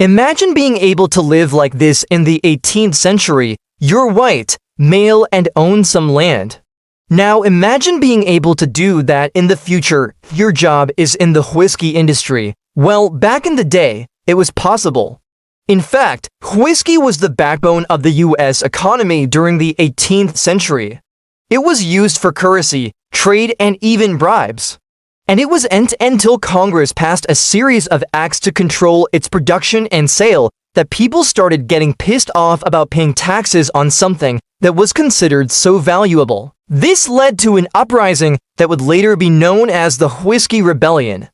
Imagine being able to live like this in the 18th century. You're white, male, and own some land. Now imagine being able to do that in the future. Your job is in the whiskey industry. Well, back in the day, it was possible. In fact, whiskey was the backbone of the US economy during the 18th century. It was used for currency, trade, and even bribes. And it was until Congress passed a series of acts to control its production and sale that people started getting pissed off about paying taxes on something that was considered so valuable. This led to an uprising that would later be known as the Whiskey Rebellion.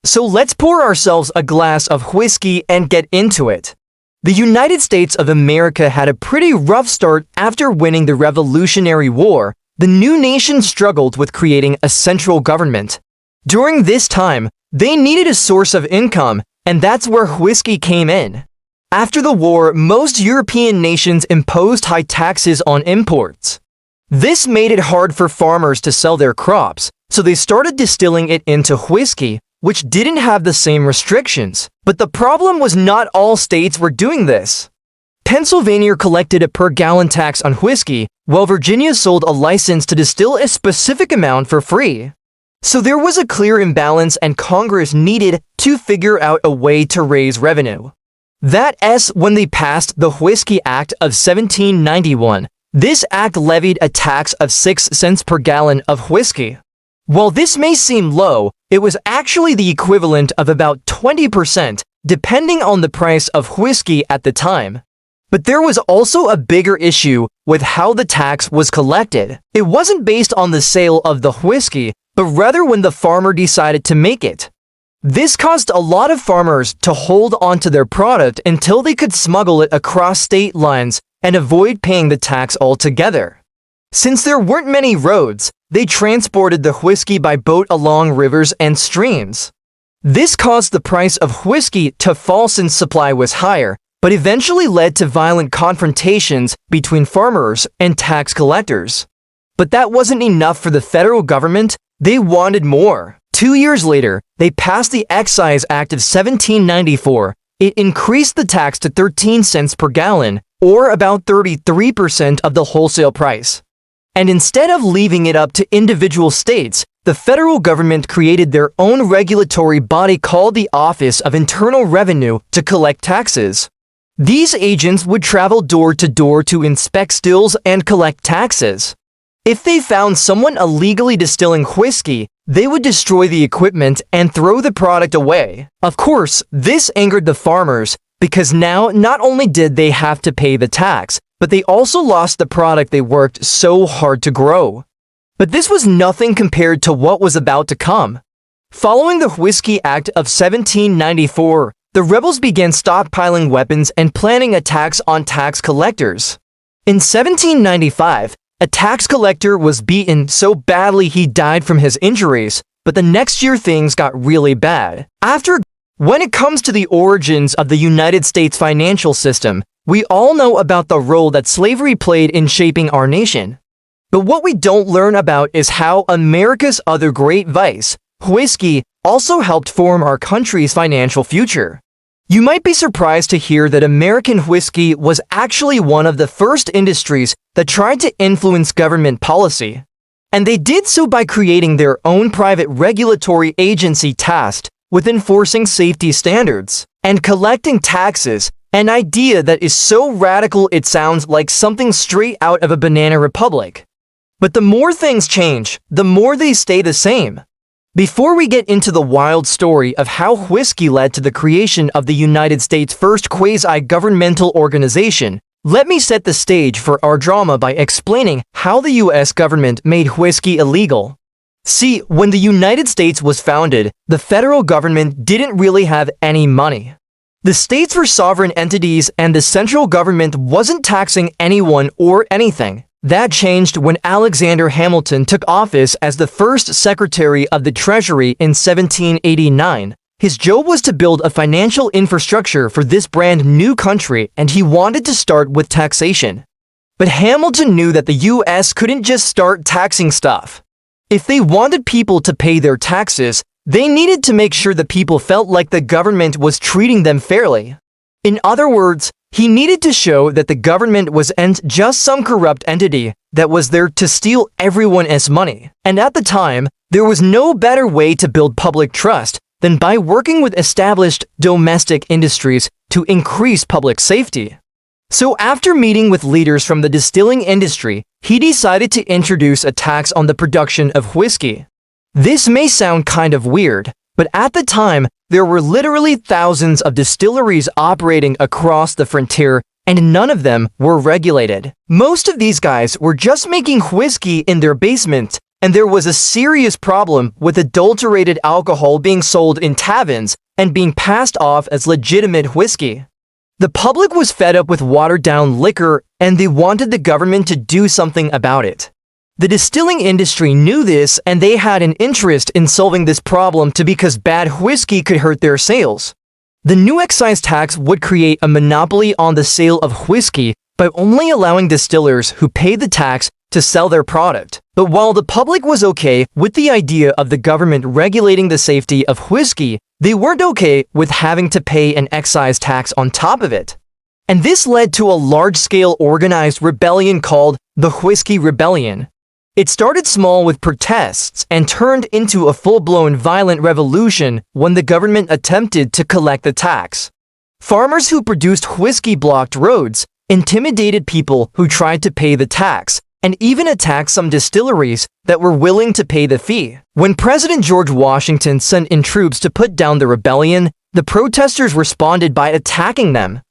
So let's pour ourselves a glass of whiskey and get into it. The United States of America had a pretty rough start after winning the Revolutionary War. The new nation struggled with creating a central government. During this time, they needed a source of income, and that's where whiskey came in. After the war, most European nations imposed high taxes on imports. This made it hard for farmers to sell their crops, so they started distilling it into whiskey, which didn't have the same restrictions. But the problem was not all states were doing this. Pennsylvania collected a per-gallon tax on whiskey, while Virginia sold a license to distill a specific amount for free. So there was a clear imbalance, and Congress needed to figure out a way to raise revenue. That's when they passed the Whiskey Act of 1791. This act levied a tax of 6 cents per gallon of whiskey. While this may seem low, it was actually the equivalent of about 20%, depending on the price of whiskey at the time. But there was also a bigger issue with how the tax was collected. It wasn't based on the sale of the whiskey, but rather when the farmer decided to make it. This caused a lot of farmers to hold on to their product until they could smuggle it across state lines and avoid paying the tax altogether. Since there weren't many roads, they transported the whiskey by boat along rivers and streams. This caused the price of whiskey to fall since supply was higher, but eventually led to violent confrontations between farmers and tax collectors. But that wasn't enough for the federal government. They wanted more. 2 years later, they passed the Excise Act of 1794. It increased the tax to 13 cents per gallon, or about 33% of the wholesale price. And instead of leaving it up to individual states, the federal government created their own regulatory body called the Office of Internal Revenue to collect taxes. These agents would travel door to door to inspect stills and collect taxes. If they found someone illegally distilling whiskey, they would destroy the equipment and throw the product away. Of course, this angered the farmers because now not only did they have to pay the tax, but they also lost the product they worked so hard to grow. But this was nothing compared to what was about to come. Following the Whiskey Act of 1794, the rebels began stockpiling weapons and planning attacks on tax collectors. In 1795, a tax collector was beaten so badly he died from his injuries, but the next year things got really bad. When it comes to the origins of the United States financial system, we all know about the role that slavery played in shaping our nation. But what we don't learn about is how America's other great vice, whiskey, also helped form our country's financial future. You might be surprised to hear that American whiskey was actually one of the first industries that tried to influence government policy. And they did so by creating their own private regulatory agency tasked with enforcing safety standards and collecting taxes, an idea that is so radical it sounds like something straight out of a banana republic. But the more things change, the more they stay the same. Before we get into the wild story of how whiskey led to the creation of the United States' first quasi-governmental organization, let me set the stage for our drama by explaining how the US government made whiskey illegal. See, when the United States was founded, the federal government didn't really have any money. The states were sovereign entities and the central government wasn't taxing anyone or anything. That changed when Alexander Hamilton took office as the first Secretary of the Treasury in 1789. His job was to build a financial infrastructure for this brand new country, and he wanted to start with taxation. But Hamilton knew that the US couldn't just start taxing stuff. If they wanted people to pay their taxes, they needed to make sure that people felt like the government was treating them fairly. In other words, he needed to show that the government wasn't just some corrupt entity that was there to steal everyone's money. And at the time, there was no better way to build public trust than by working with established domestic industries to increase public safety. So after meeting with leaders from the distilling industry, he decided to introduce a tax on the production of whiskey. This may sound kind of weird, but at the time, there were literally thousands of distilleries operating across the frontier, and none of them were regulated. Most of these guys were just making whiskey in their basement, and there was a serious problem with adulterated alcohol being sold in taverns and being passed off as legitimate whiskey. The public was fed up with watered-down liquor, and they wanted the government to do something about it. The distilling industry knew this, and they had an interest in solving this problem because bad whiskey could hurt their sales. The new excise tax would create a monopoly on the sale of whiskey by only allowing distillers who paid the tax to sell their product. But while the public was okay with the idea of the government regulating the safety of whiskey, they weren't okay with having to pay an excise tax on top of it. And this led to a large-scale organized rebellion called the Whiskey Rebellion. It started small with protests and turned into a full-blown violent revolution when the government attempted to collect the tax. Farmers who produced whiskey blocked roads, intimidated people who tried to pay the tax, and even attacked some distilleries that were willing to pay the fee. When President George Washington sent in troops to put down the rebellion, the protesters responded by attacking them.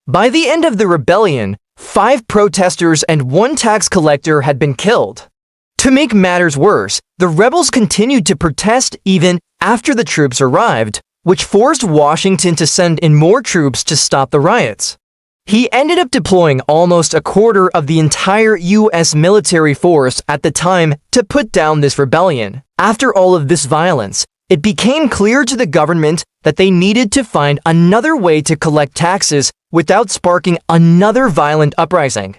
By the end of the rebellion, 5 protesters and 1 tax collector had been killed. To make matters worse, the rebels continued to protest even after the troops arrived, which forced Washington to send in more troops to stop the riots. He ended up deploying almost a quarter of the entire U.S. military force at the time to put down this rebellion. After all of this violence, it became clear to the government that they needed to find another way to collect taxes without sparking another violent uprising.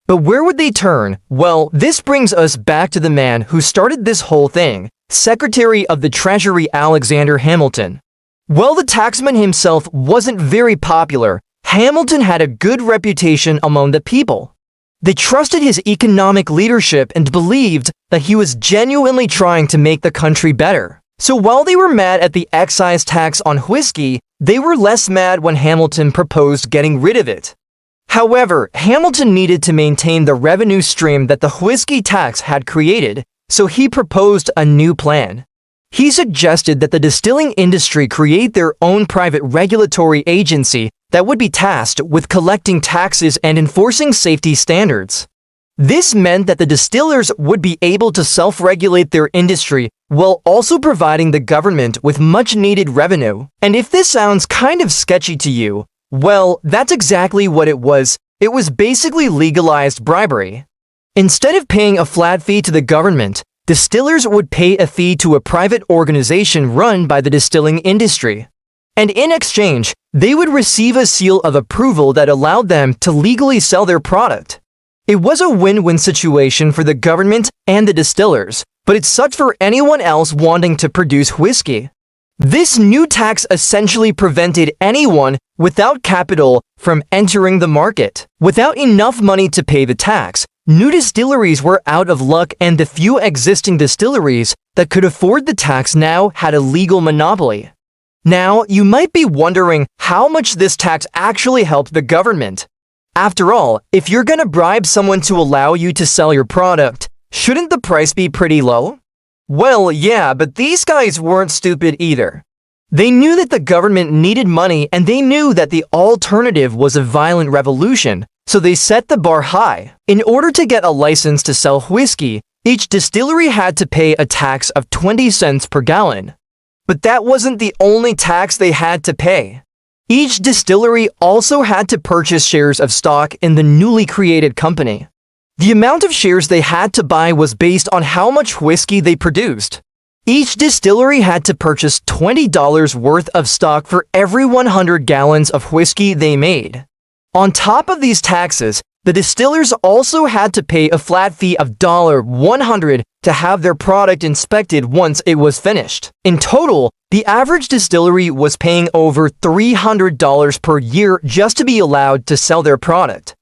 But where would they turn? Well, this brings us back to the man who started this whole thing, Secretary of the Treasury Alexander Hamilton. While the taxman himself wasn't very popular, Hamilton had a good reputation among the people. They trusted his economic leadership and believed that he was genuinely trying to make the country better. So while they were mad at the excise tax on whiskey, they were less mad when Hamilton proposed getting rid of it. However, Hamilton needed to maintain the revenue stream that the whiskey tax had created, so he proposed a new plan. He suggested that the distilling industry create their own private regulatory agency that would be tasked with collecting taxes and enforcing safety standards. This meant that the distillers would be able to self-regulate their industry while also providing the government with much-needed revenue. And if this sounds kind of sketchy to you, well, that's exactly what it was. It was basically legalized bribery. Instead of paying a flat fee to the government, distillers would pay a fee to a private organization run by the distilling industry. And in exchange, they would receive a seal of approval that allowed them to legally sell their product. It was a win-win situation for the government and the distillers, but it sucked for anyone else wanting to produce whiskey. This new tax essentially prevented anyone without capital from entering the market. Without enough money to pay the tax, new distilleries were out of luck, and the few existing distilleries that could afford the tax now had a legal monopoly. Now, you might be wondering how much this tax actually helped the government. After all, if you're gonna bribe someone to allow you to sell your product, shouldn't the price be pretty low? Well, yeah, but these guys weren't stupid either. They knew that the government needed money, and they knew that the alternative was a violent revolution, so they set the bar high. In order to get a license to sell whiskey, each distillery had to pay a tax of 20 cents per gallon. But that wasn't the only tax they had to pay. Each distillery also had to purchase shares of stock in the newly created company. The amount of shares they had to buy was based on how much whiskey they produced. Each distillery had to purchase $20 worth of stock for every 100 gallons of whiskey they made. On top of these taxes, the distillers also had to pay a flat fee of $100 to have their product inspected once it was finished. In total, The average distillery was paying over $300 per year just to be allowed to sell their product.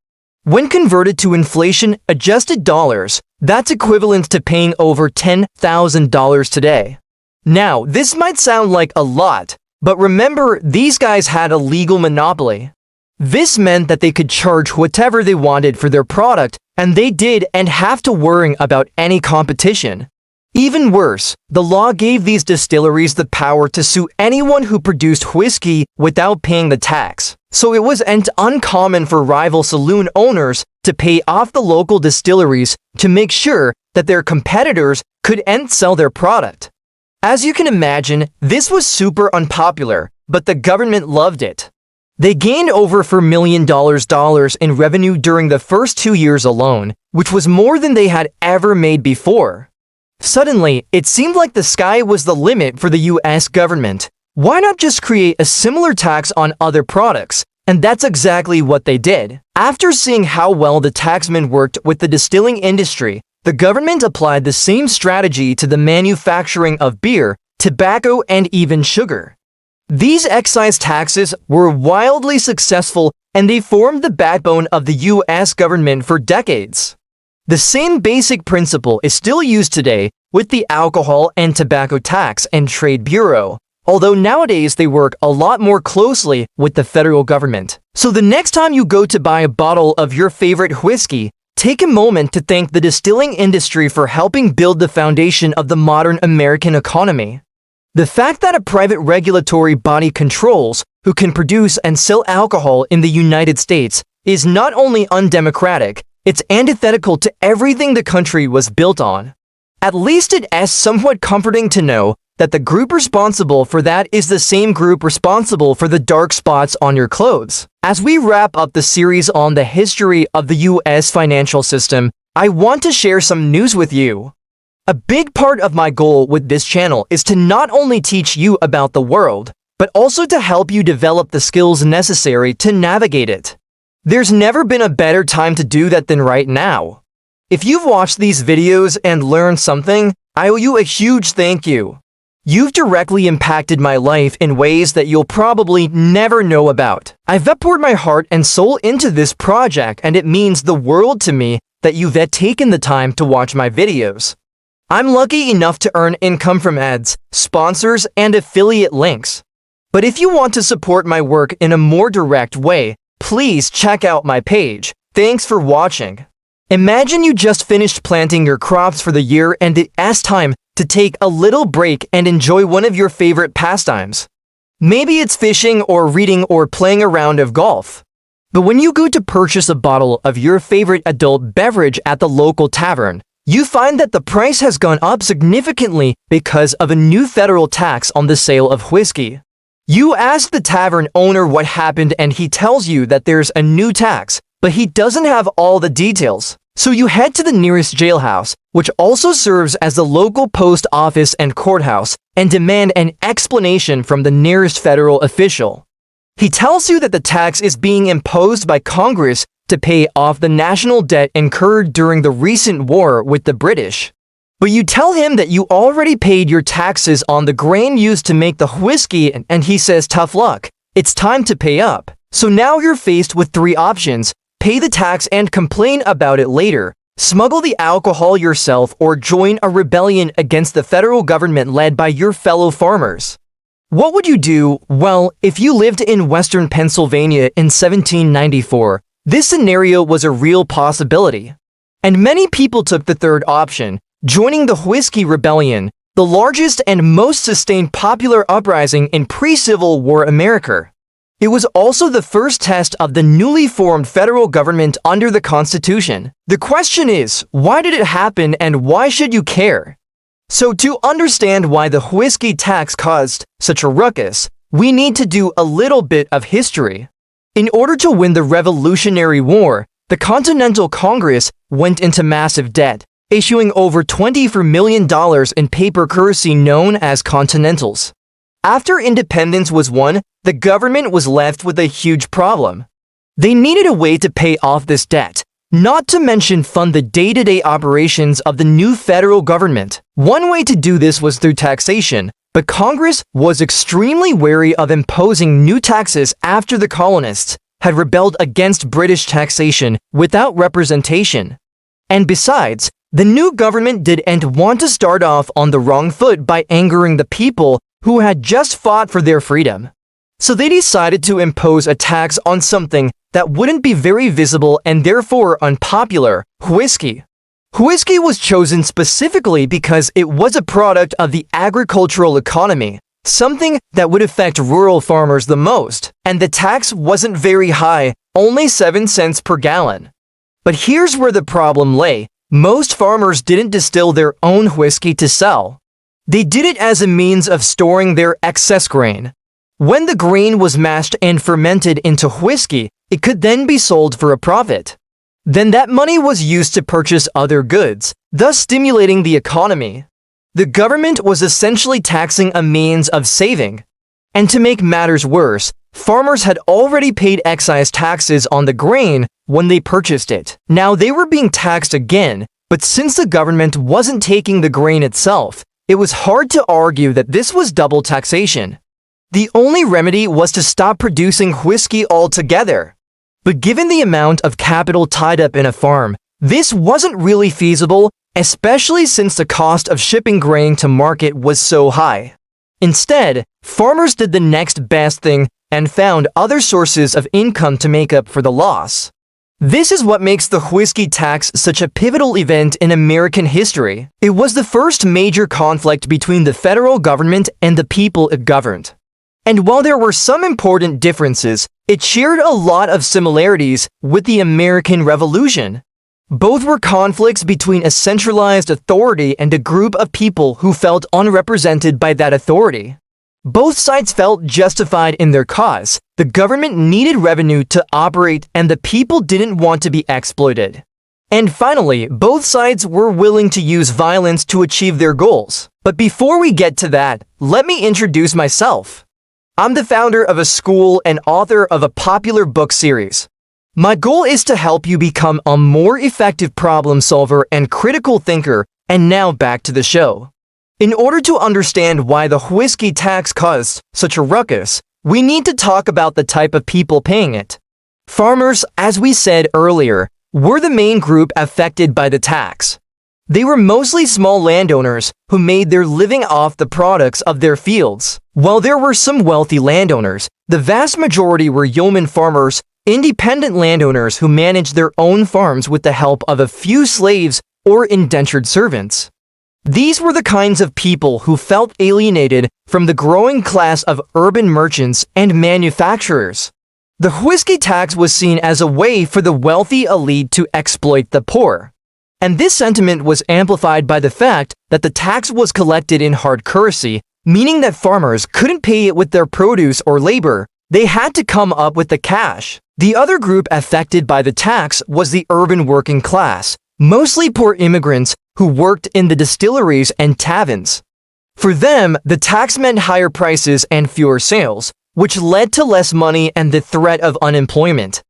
When converted to inflation-adjusted dollars, that's equivalent to paying over $10,000 today. Now, this might sound like a lot, but remember, these guys had a legal monopoly. This meant that they could charge whatever they wanted for their product, and they didn't have to worry about any competition. Even worse, the law gave these distilleries the power to sue anyone who produced whiskey without paying the tax. So it wasn't uncommon for rival saloon owners to pay off the local distilleries to make sure that their competitors couldn't sell their product. As you can imagine, this was super unpopular, but the government loved it. They gained over $4 million in revenue during the first 2 years alone, which was more than they had ever made before. Suddenly, it seemed like the sky was the limit for the US government. Why not just create a similar tax on other products? And that's exactly what they did. After seeing how well the taxman worked with the distilling industry, the government applied the same strategy to the manufacturing of beer, tobacco, and even sugar. These excise taxes were wildly successful, and they formed the backbone of the US government for decades. The same basic principle is still used today with the Alcohol and Tobacco Tax and Trade Bureau, although nowadays they work a lot more closely with the federal government. So the next time you go to buy a bottle of your favorite whiskey, take a moment to thank the distilling industry for helping build the foundation of the modern American economy. The fact that a private regulatory body controls who can produce and sell alcohol in the United States is not only undemocratic, it's antithetical to everything the country was built on. At least it is somewhat comforting to know that the group responsible for that is the same group responsible for the dark spots on your clothes. As we wrap up the series on the history of the US financial system, I want to share some news with you. A big part of my goal with this channel is to not only teach you about the world, but also to help you develop the skills necessary to navigate it. There's never been a better time to do that than right now. If you've watched these videos and learned something, I owe you a huge thank you. You've directly impacted my life in ways that you'll probably never know about. I've poured my heart and soul into this project, and it means the world to me that you've taken the time to watch my videos. I'm lucky enough to earn income from ads, sponsors, and affiliate links. But if you want to support my work in a more direct way, please check out my page. Thanks for watching. Imagine you just finished planting your crops for the year and it's time to take a little break and enjoy one of your favorite pastimes. Maybe it's fishing or reading or playing a round of golf. But when you go to purchase a bottle of your favorite adult beverage at the local tavern, you find that the price has gone up significantly because of a new federal tax on the sale of whiskey. You ask the tavern owner what happened and he tells you that there's a new tax, but he doesn't have all the details. So you head to the nearest jailhouse, which also serves as the local post office and courthouse, and demand an explanation from the nearest federal official. He tells you that the tax is being imposed by Congress to pay off the national debt incurred during the recent war with the British. But you tell him that you already paid your taxes on the grain used to make the whiskey, and he says tough luck, it's time to pay up. So now you're faced with 3 options: pay the tax and complain about it later, smuggle the alcohol yourself, or join a rebellion against the federal government led by your fellow farmers. What would you do? Well, if you lived in Western Pennsylvania in 1794, this scenario was a real possibility. And many people took the third option, joining the Whiskey Rebellion, the largest and most sustained popular uprising in pre-Civil War America. It was also the first test of the newly formed federal government under the Constitution. The question is, why did it happen and why should you care? So to understand why the whiskey tax caused such a ruckus, we need to do a little bit of history. In order to win the Revolutionary War, the Continental Congress went into massive debt, issuing over $24 million in paper currency known as Continentals. After independence was won, the government was left with a huge problem. They needed a way to pay off this debt, not to mention fund the day-to-day operations of the new federal government. One way to do this was through taxation, But Congress was extremely wary of imposing new taxes after the colonists had rebelled against British taxation without representation. And besides, the new government didn't want to start off on the wrong foot by angering the people who had just fought for their freedom. So they decided to impose a tax on something that wouldn't be very visible and therefore unpopular: whiskey. Whiskey was chosen specifically because it was a product of the agricultural economy, something that would affect rural farmers the most, and the tax wasn't very high, only 7 cents per gallon. But here's where the problem lay: most farmers didn't distill their own whiskey to sell. They did it as a means of storing their excess grain. When the grain was mashed and fermented into whiskey, it could then be sold for a profit. Then that money was used to purchase other goods, thus stimulating the economy. The government was essentially taxing a means of saving. And to make matters worse, farmers had already paid excise taxes on the grain when they purchased it. Now they were being taxed again, but since the government wasn't taking the grain itself, it was hard to argue that this was double taxation. The only remedy was to stop producing whiskey altogether. But given the amount of capital tied up in a farm, this wasn't really feasible, especially since the cost of shipping grain to market was so high. Instead, farmers did the next best thing and found other sources of income to make up for the loss. This is what makes the whiskey tax such a pivotal event in American history. It was the first major conflict between the federal government and the people it governed. And while there were some important differences, it shared a lot of similarities with the American Revolution. Both were conflicts between a centralized authority and a group of people who felt unrepresented by that authority. Both sides felt justified in their cause. The government needed revenue to operate, and the people didn't want to be exploited. And finally, both sides were willing to use violence to achieve their goals. But before we get to that, let me introduce myself. I'm the founder of a school and author of a popular book series. My goal is to help you become a more effective problem solver and critical thinker. And now back to the show. In order to understand why the whiskey tax caused such a ruckus, we need to talk about the type of people paying it. Farmers, as we said earlier, were the main group affected by the tax. They were mostly small landowners who made their living off the products of their fields. While there were some wealthy landowners, the vast majority were yeoman farmers, independent landowners who managed their own farms with the help of a few slaves or indentured servants. These were the kinds of people who felt alienated from the growing class of urban merchants and manufacturers. The whiskey tax was seen as a way for the wealthy elite to exploit the poor. And this sentiment was amplified by the fact that the tax was collected in hard currency, meaning that farmers couldn't pay it with their produce or labor. They had to come up with the cash. The other group affected by the tax was the urban working class, mostly poor immigrants who worked in the distilleries and taverns. For them, the tax meant higher prices and fewer sales, which led to less money and the threat of unemployment.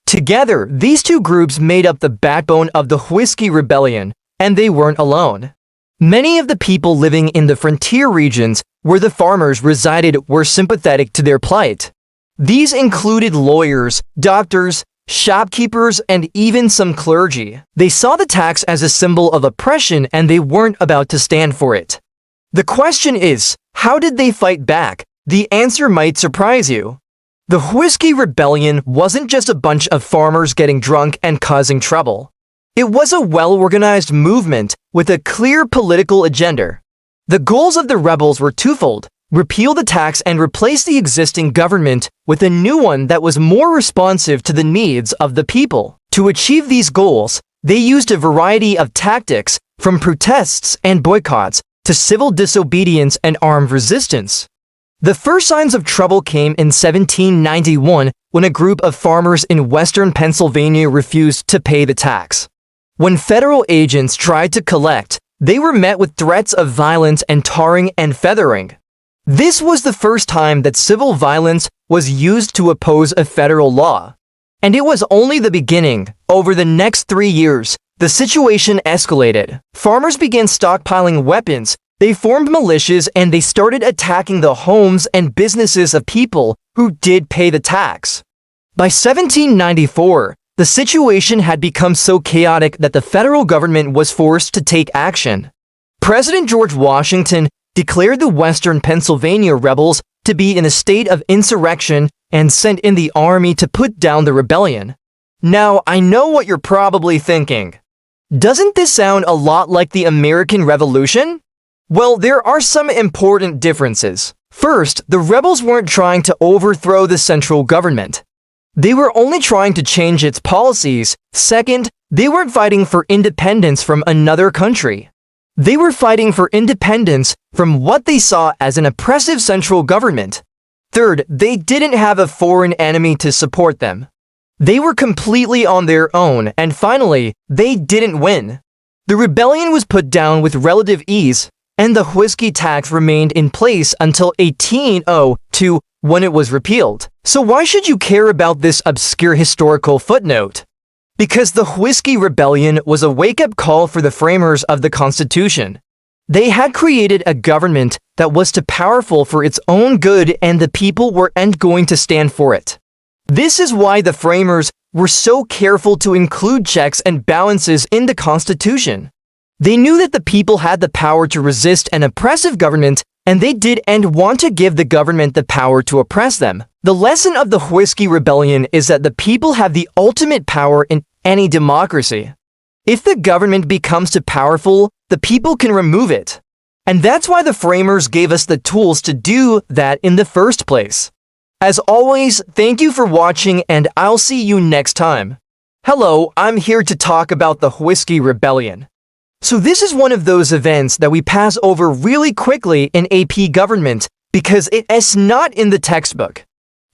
Together, these two groups made up the backbone of the Whiskey Rebellion, and they weren't alone. Many of the people living in the frontier regions where the farmers resided were sympathetic to their plight. These included lawyers, doctors, shopkeepers, and even some clergy. They saw the tax as a symbol of oppression, and they weren't about to stand for it. The question is, how did they fight back? The answer might surprise you. The Whiskey Rebellion wasn't just a bunch of farmers getting drunk and causing trouble. It was a well-organized movement with a clear political agenda. The goals of the rebels were twofold: repeal the tax and replace the existing government with a new one that was more responsive to the needs of the people. To achieve these goals, they used a variety of tactics, from protests and boycotts to civil disobedience and armed resistance. The first signs of trouble came in 1791 when a group of farmers in western Pennsylvania refused to pay the tax. When federal agents tried to collect, they were met with threats of violence and tarring and feathering. This was the first time that civil violence was used to oppose a federal law. And it was only the beginning. Over the next 3 years, the situation escalated. Farmers began stockpiling weapons, They formed militias and they started attacking the homes and businesses of people who did pay the tax. By 1794, the situation had become so chaotic that the federal government was forced to take action. President George Washington declared the Western Pennsylvania rebels to be in a state of insurrection and sent in the army to put down the rebellion. Now, I know what you're probably thinking. Doesn't this sound a lot like the American Revolution? Well, there are some important differences. First, the rebels weren't trying to overthrow the central government. They were only trying to change its policies. Second, they weren't fighting for independence from another country. They were fighting for independence from what they saw as an oppressive central government. Third, they didn't have a foreign enemy to support them. They were completely on their own, and finally, they didn't win. The rebellion was put down with relative ease, and the whiskey tax remained in place until 1802, when it was repealed. So why should you care about this obscure historical footnote? Because the Whiskey Rebellion was a wake-up call for the framers of the Constitution. They had created a government that was too powerful for its own good, and the people weren't going to stand for it. This is why the framers were so careful to include checks and balances in the Constitution. They knew that the people had the power to resist an oppressive government, and they didn't want to give the government the power to oppress them. The lesson of the Whiskey Rebellion is that the people have the ultimate power in any democracy. If the government becomes too powerful, the people can remove it. And that's why the framers gave us the tools to do that in the first place. As always, thank you for watching, and I'll see you next time. Hello, I'm here to talk about the Whiskey Rebellion. So this is one of those events that we pass over really quickly in AP government because it's not in the textbook.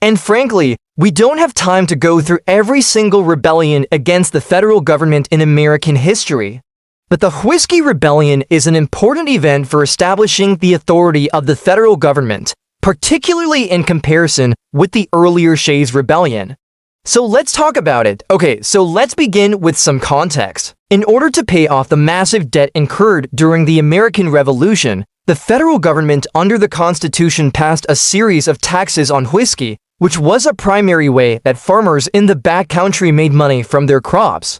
And frankly, we don't have time to go through every single rebellion against the federal government in American history. But the Whiskey Rebellion is an important event for establishing the authority of the federal government, particularly in comparison with the earlier Shays Rebellion. So let's talk about it. Okay, so let's begin with some context. In order to pay off the massive debt incurred during the American Revolution, the federal government under the Constitution passed a series of taxes on whiskey, which was a primary way that farmers in the backcountry made money from their crops.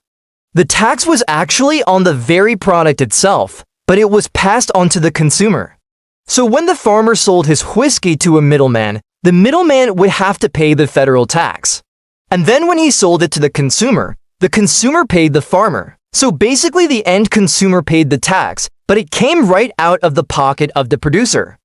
The tax was actually on the very product itself, but it was passed on to the consumer. So when the farmer sold his whiskey to a middleman, the middleman would have to pay the federal tax. And then when he sold it to the consumer paid the farmer. So basically the end consumer paid the tax, but it came right out of the pocket of the producer.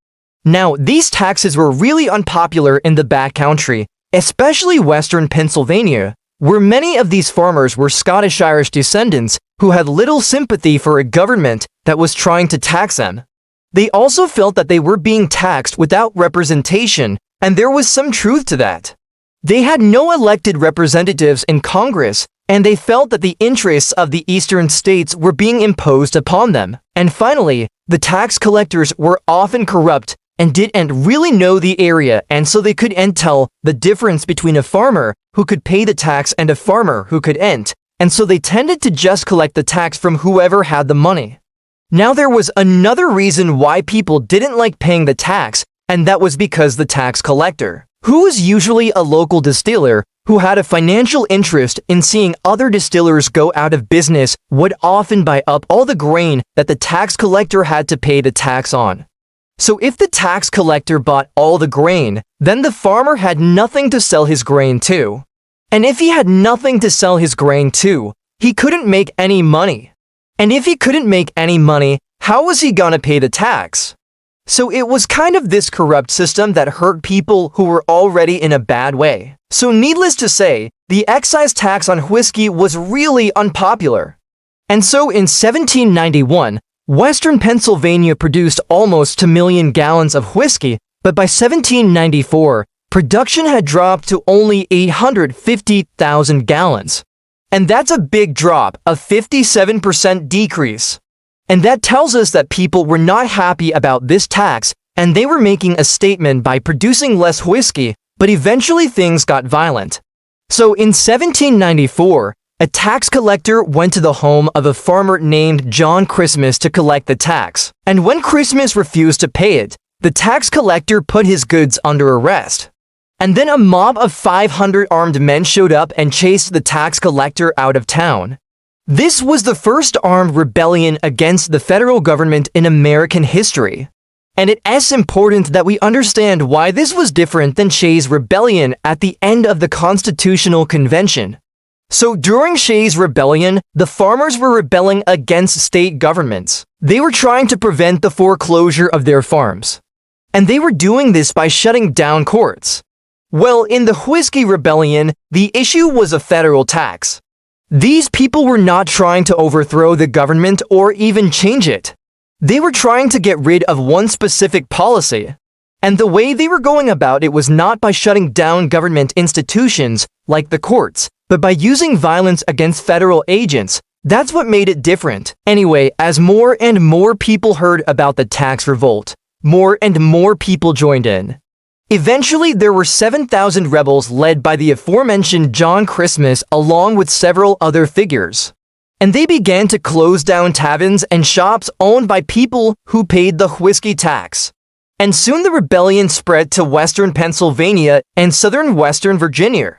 Now, these taxes were really unpopular in the backcountry, especially Western Pennsylvania, where many of these farmers were Scottish-Irish descendants who had little sympathy for a government that was trying to tax them. They also felt that they were being taxed without representation, and there was some truth to that. They had no elected representatives in Congress, and they felt that the interests of the eastern states were being imposed upon them. And finally, the tax collectors were often corrupt and didn't really know the area, and so they couldn't tell the difference between a farmer who could pay the tax and a farmer who couldn't, and so they tended to just collect the tax from whoever had the money. Now there was another reason why people didn't like paying the tax, and that was because the tax collector, who was usually a local distiller who had a financial interest in seeing other distillers go out of business, would often buy up all the grain that the tax collector had to pay the tax on. So if the tax collector bought all the grain, then the farmer had nothing to sell his grain to. And if he had nothing to sell his grain to, he couldn't make any money. And if he couldn't make any money, how was he gonna pay the tax? So it was kind of this corrupt system that hurt people who were already in a bad way. So needless to say, the excise tax on whiskey was really unpopular. And so in 1791, Western Pennsylvania produced almost 2 million gallons of whiskey, but by 1794, production had dropped to only 850,000 gallons. And that's a big drop, a 57% decrease. And that tells us that people were not happy about this tax, and they were making a statement by producing less whiskey, but eventually things got violent. So in 1794, a tax collector went to the home of a farmer named John Christmas to collect the tax. And when Christmas refused to pay it, the tax collector put his goods under arrest. And then a mob of 500 armed men showed up and chased the tax collector out of town. This was the first armed rebellion against the federal government in American history. And it is important that we understand why this was different than Shays' Rebellion at the end of the Constitutional Convention. So during Shays' Rebellion, the farmers were rebelling against state governments. They were trying to prevent the foreclosure of their farms. And they were doing this by shutting down courts. Well, in the Whiskey Rebellion, the issue was a federal tax. These people were not trying to overthrow the government or even change it. They were trying to get rid of one specific policy. And the way they were going about it was not by shutting down government institutions like the courts, but by using violence against federal agents. That's what made it different. Anyway, as more and more people heard about the tax revolt, more and more people joined in. Eventually, there were 7,000 rebels led by the aforementioned John Christmas along with several other figures. And they began to close down taverns and shops owned by people who paid the whiskey tax. And soon the rebellion spread to western Pennsylvania and southern western Virginia.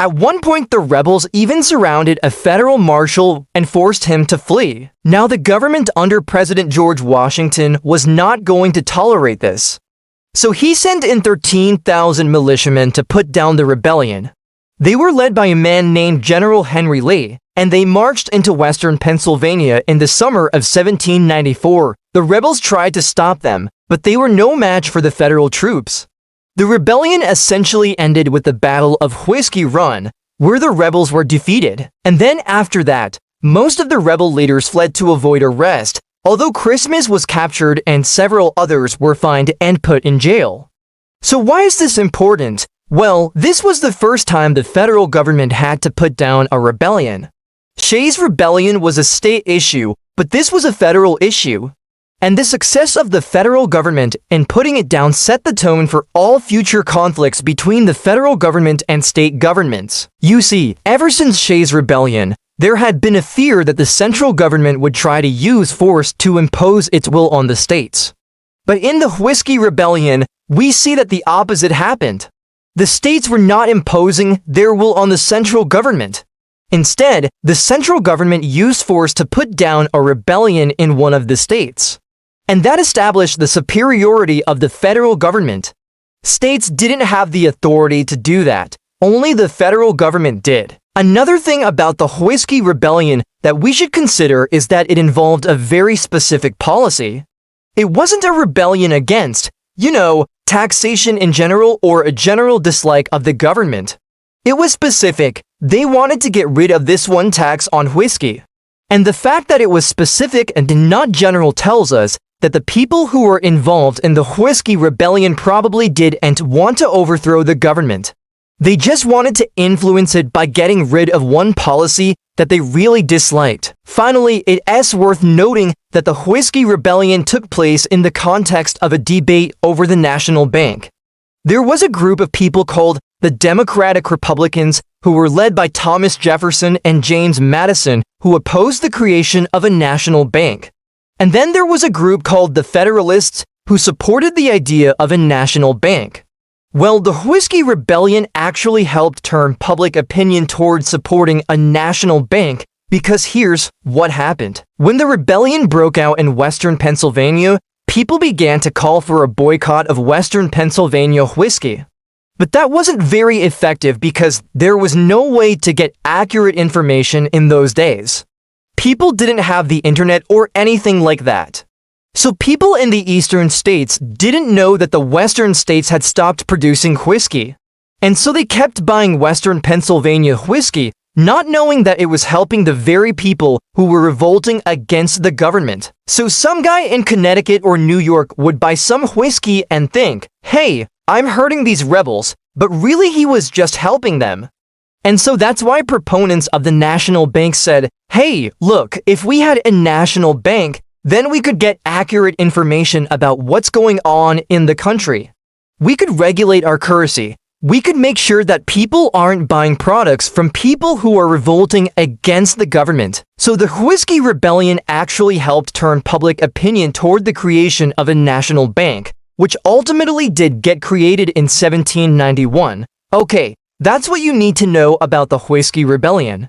At one point, the rebels even surrounded a federal marshal and forced him to flee. Now, the government under President George Washington was not going to tolerate this. So he sent in 13,000 militiamen to put down the rebellion. They were led by a man named General Henry Lee, and they marched into western Pennsylvania in the summer of 1794. The rebels tried to stop them, but they were no match for the federal troops. The rebellion essentially ended with the Battle of Whiskey Run, where the rebels were defeated. And then after that, most of the rebel leaders fled to avoid arrest, although Christmas was captured and several others were fined and put in jail. So why is this important? Well, this was the first time the federal government had to put down a rebellion. Shays' Rebellion was a state issue, but this was a federal issue. And the success of the federal government in putting it down set the tone for all future conflicts between the federal government and state governments. You see, ever since Shays' Rebellion, there had been a fear that the central government would try to use force to impose its will on the states. But in the Whiskey Rebellion, we see that the opposite happened. The states were not imposing their will on the central government. Instead, the central government used force to put down a rebellion in one of the states. And that established the superiority of the federal government. States didn't have the authority to do that. Only the federal government did. Another thing about the Whiskey Rebellion that we should consider is that it involved a very specific policy. It wasn't a rebellion against, taxation in general or a general dislike of the government. It was specific. They wanted to get rid of this one tax on whiskey. And the fact that it was specific and not general tells us that the people who were involved in the Whiskey Rebellion probably didn't want to overthrow the government. They just wanted to influence it by getting rid of one policy that they really disliked. Finally, it is worth noting that the Whiskey Rebellion took place in the context of a debate over the national bank. There was a group of people called the Democratic Republicans who were led by Thomas Jefferson and James Madison, who opposed the creation of a national bank. And then there was a group called the Federalists who supported the idea of a national bank. Well, the Whiskey Rebellion actually helped turn public opinion towards supporting a national bank because here's what happened. When the rebellion broke out in western Pennsylvania, people began to call for a boycott of western Pennsylvania whiskey. But that wasn't very effective because there was no way to get accurate information in those days. People didn't have the internet or anything like that. So people in the eastern states didn't know that the western states had stopped producing whiskey. And so they kept buying western Pennsylvania whiskey, not knowing that it was helping the very people who were revolting against the government. So some guy in Connecticut or New York would buy some whiskey and think, hey, I'm hurting these rebels, but really he was just helping them. And so that's why proponents of the national bank said, hey, look, if we had a national bank, then we could get accurate information about what's going on in the country. We could regulate our currency, We could make sure that people aren't buying products from people who are revolting against the government. So the Whiskey Rebellion actually helped turn public opinion toward the creation of a national bank, which ultimately did get created in 1791. Okay, that's what you need to know about the Whiskey Rebellion.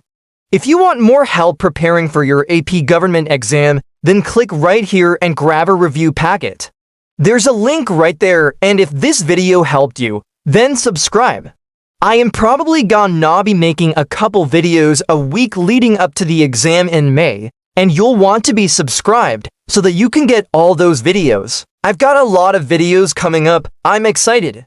If you want more help preparing for your AP government exam, then click right here and grab a review packet. There's a link right there, and if this video helped you, then subscribe. I am probably gonna be making a couple videos a week leading up to the exam in May, and you'll want to be subscribed so that you can get all those videos. I've got a lot of videos coming up. I'm excited.